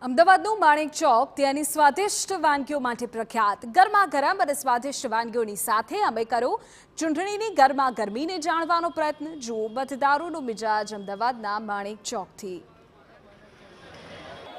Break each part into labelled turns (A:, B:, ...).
A: અમદાવાદનું માણેક ચોક ત્યાંની સ્વાદિષ્ટ વાનગીઓ માટે પ્રખ્યાત ગરમાગરમ અને સ્વાદિષ્ટ વાનગીઓની સાથે અમે કર્યો ચૂંટણીની ગરમાગરમીને જાણવાનો પ્રયત્ન. જુઓ મતદારોનો મિજાજ અમદાવાદના માણેક ચોકથી.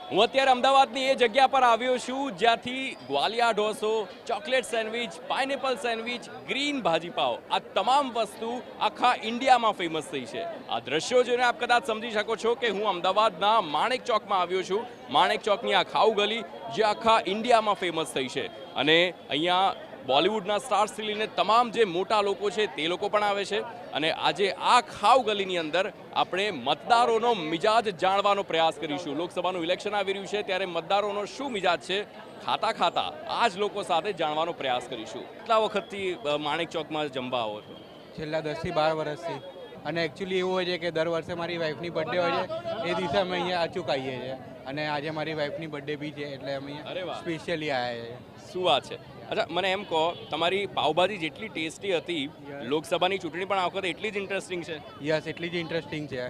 B: હું અત્યારે અમદાવાદની એ જગ્યા પર આવ્યો છું જ્યાંથી ગ્વાલિયા ઢોસો, chocolate sandwich, pineapple sandwich, green bhaji pav આ તમામ વસ્તુ આખા ઇન્ડિયામાં ફેમસ થઈ છે. આ દ્રશ્યો જોઈને આપ કદાચ સમજી શકો છો કે હું અમદાવાદના માણેક ચોકમાં આવ્યો છું. માણેક ચોકની આ ખાઉ ગલી જે આખા ઇન્ડિયામાં ફેમસ થઈ છે અને અહીંયા બોલિવૂડના સ્ટાર્સથી લઈને તમામ જે મોટા લોકો છે તે લોકો પણ આવે છે અને આજે આ ખાઉ ગલીની અંદર આપણે મતદારોનો મિજાજ જાણવાનો પ્રયાસ કરીશું. લોકસભાનું ઇલેક્શન આવી રહ્યું છે ત્યારે મતદારોનો શું મિજાજ છે ખાતા ખાતા આ જ લોકો સાથે જાણવાનો પ્રયાસ કરીશું. કેટલા વખતથી માણેક ચોકમાં જમવા આવો છો?
C: છેલ્લા 10 થી 12 વર્ષથી. અને એકચ્યુઅલી એવું હોય છે કે દર વર્ષે મારી વાઈફની બર્થડે હોય છે એ દિવસે અમે અહીંયા અચૂક આવીએ છીએ અને આજે મારી વાઈફની બર્થડે બી છે એટલે અમે અહીંયા સ્પેશિયલી આવ્યા છીએ.
B: શું વાત છે. અચ્છા મને એમ કહો, તમારી પાવભાજી જેટલી ટેસ્ટી હતી લોકસભાની ચૂંટણી પણ આ વખતે એટલી જ ઇન્ટરેસ્ટિંગ છે?
C: યસ, એટલી જ ઇન્ટરેસ્ટિંગ છે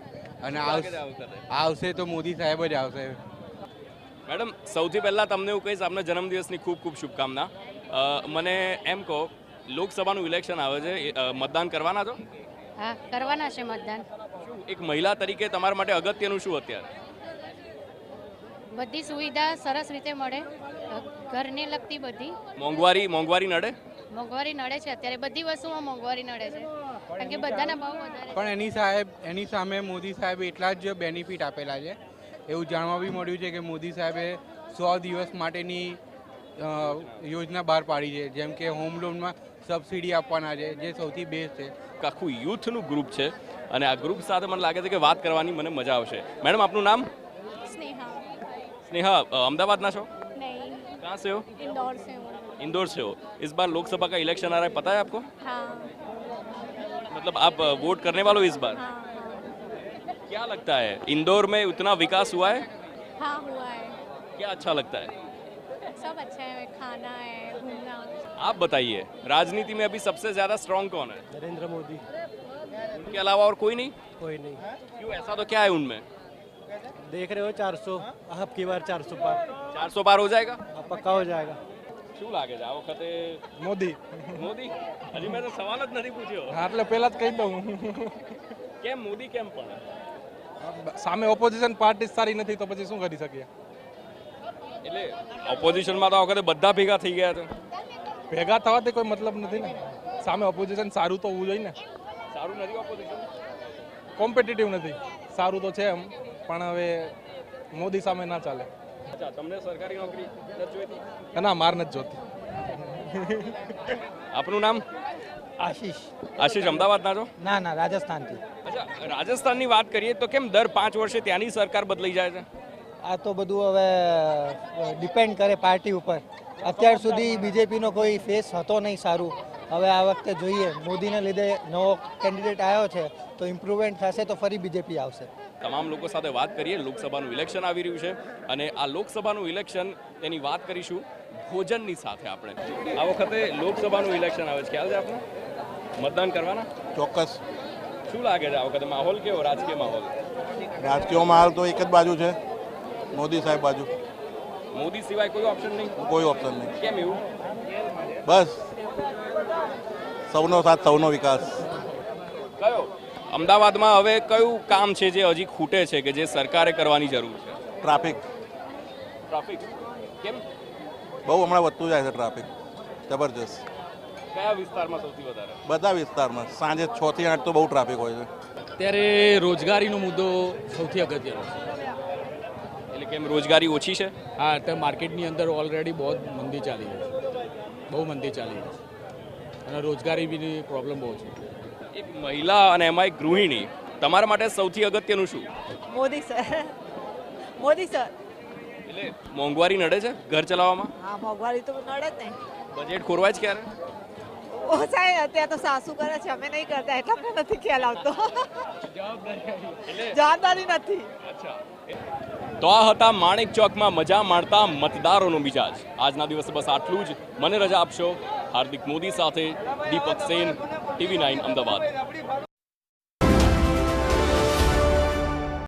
C: અને આવશે તો મોદી સાહેબ જ આવશે.
B: મેડમ સૌથી પહેલાં તમને હું કહીશ આપના જન્મદિવસની ખૂબ ખૂબ શુભકામના. મને એમ કહો, લોકસભાનું ઇલેક્શન આવે છે, મતદાન કરવાના છો?
D: હા, કરવાના છે મતદાન.
B: એક મહિલા તરીકે તમારા માટે અગત્યનું શું અત્યારે?
D: બધી સુવિધા સરસ રીતે મળે, ઘરને લગતી બધી.
B: મોંઘવારી નડે?
D: મોંઘવારી નડે છે અત્યારે, બધી વસ્તુમાં મોંઘવારી નડે છે કારણ કે બધાના ભાવ વધારે.
C: પણ એની સામે મોદી સાહેબ એટલા જ બેનિફિટ આપેલા છે. એવું જાણવા બી મળ્યું છે કે મોદી સાહેબે 100 દિવસ માટેની યોજના બહાર પાડી છે, જેમ કે હોમ લોનમાં સબસિડી આપવાના છે જે સૌથી બેસ્ટ છે.
B: આખું યુથનું ગ્રુપ છે અને આ ગ્રુપ સાથે મને લાગે છે કે વાત કરવાની મને મજા આવશે. મેડમ આપનું નામ? स्नेहा. अहमदाबाद ना छो?
D: नहीं.
B: कहाँ से हो?
D: इंदौर से हूँ.
B: इंदौर से हो. इस बार लोकसभा का इलेक्शन आ रहा है, पता है आपको?
D: हाँ.
B: मतलब आप वोट करने वाले हो इस बार?
D: हाँ, हाँ.
B: क्या लगता है इंदौर में उतना विकास हुआ है?
D: हाँ, हुआ है.
B: क्या अच्छा लगता है?
D: सब अच्छा है, खाना है, घूमना.
B: आप बताइए, राजनीति में अभी सबसे ज्यादा स्ट्रांग कौन है?
E: नरेंद्र मोदी.
B: उनके अलावा और कोई नहीं?
E: कोई नहीं.
B: क्यों, ऐसा तो क्या है उनमें?
E: देख रहे हो 400, अब की बार 400 पार.
B: 400 पार हो जाएगा?
E: अब पक्का हो जाएगा.
B: શું લાગે છે આ વખતે?
E: મોદી.
B: હજી મેં તો સવાલ જ નથી પૂછ્યો.
F: હા, એટલે પહેલા જ કહી દઉં.
B: કેમ મોદી કેમ પણ?
F: સામે ઓપોઝિશન પાર્ટી સારી નથી તો પછી શું કરી શકીએ?
B: એટલે ઓપોઝિશનમાં તો આ વખતે બધા ભેગા થઈ ગયા છે.
F: ભેગા થવાથી કોઈ મતલબ નથી ને. સામે ઓપોઝિશન સારું તો હોવું જોઈએ ને.
B: સારું નથી ઓપોઝિશન?
F: કોમ્પિટિટિવ નથી. સારું તો છે એમ પણ હવે મોદી સામે ના ચાલે.
B: અચ્છા, તમને સરકારી નોકરી નથી જોઈતી?
F: ના, માર નથી જોતી.
B: આપનું નામ?
E: આશીષ.
B: આશીષ અમદાવાદના છો?
E: ના ના, રાજસ્થાનથી.
B: અચ્છા, રાજસ્થાનની વાત કરીએ તો કેમ દર 5 વર્ષે ત્યાંની સરકાર બદલાઈ જાય છે?
E: આ તો બધું હવે ડિપેન્ડ કરે પાર્ટી ઉપર. અત્યાર સુધી બીજેપીનો કોઈ ફેસ હતો નહીં સારું. હવે આ વખતે જોઈએ, મોદીને લીધે નવો કેન્ડિડેટ આવ્યો છે તો ઇમ્પ્રુવમેન્ટ થશે તો ફરી બીજેપી આવશે.
B: તમામ લોકો સાથે વાત કરીએ. લોકસભાનું ઇલેક્શન આવી રહ્યું છે અને આ લોકસભાનું ઇલેક્શન તેની વાત કરીશું ભોજનની સાથે. આપણે આ વખતે લોકસભાનું ઇલેક્શન આવે છે, ખ્યાલ છે આપને? મતદાન કરવાના?
G: ચોક્કસ.
B: શું લાગે છે આ વખતે માહોલ કેવો, રાજકીય માહોલ?
G: રાજકીય માહોલ તો એક જ બાજુ છે, મોદી સાહેબ બાજુ.
B: મોદી સિવાય કોઈ ઓપ્શન નહીં?
G: કોઈ ઓપ્શન નહીં.
B: કેમ એવું?
G: બસ સૌનો સાથ, સૌનો વિકાસ.
B: કયો અમદાવાદમાં હવે કયું કામ છે જે હજી ખૂટે છે કે જે સરકારે કરવાની જરૂર છે?
G: ટ્રાફિક.
B: ટ્રાફિક કેમ?
G: બહુ હમણાં વધતું જાય છે ટ્રાફિક, જબરજસ્ત.
B: કયા વિસ્તારમાં સૌથી વધારે?
G: બધા વિસ્તારમાં સાંજે 6 થી 8 તો બહુ ટ્રાફિક હોય છે.
H: ત્યારે રોજગારીનો મુદ્દો સૌથી અગત્યનો છે.
B: એટલે કેમ, રોજગારી ઓછી છે?
H: હા, તો માર્કેટની અંદર ઓલરેડી બહુ મંદી ચાલી રહી છે, બહુ મંદી ચાલી રહી છે અને રોજગારી બી પ્રોબ્લેમ બહુ છે.
B: એક મહિલા અને એમાં એક ગૃહિણી, તમારા માટે સૌથી અગત્યનું શું?
I: મોદી સર. મોદી સર.
B: એટલે મોંઘવારી નડે છે ઘર ચલાવવામાં?
I: હા, મોંઘવારી તો નડે જ નહીં.
B: બજેટ ખોરવાય છે ક્યારે?
I: ઓછાય અત્યારે તો સાસુ કરે છે, અમે નહીં કરતા એટલે અમને નથી ખ્યાલ આવતો. જવાબદારી નથી.
B: અચ્છા, તો આ હતા માણેક ચોકમાં મજા માણતા મતદારોનો મિજાજ. આજના દિવસે બસ આટલું જ. મને રજા આપશો. હાર્દિક મોદી સાથે દીપક સેન, TV9 અમદાવાદ.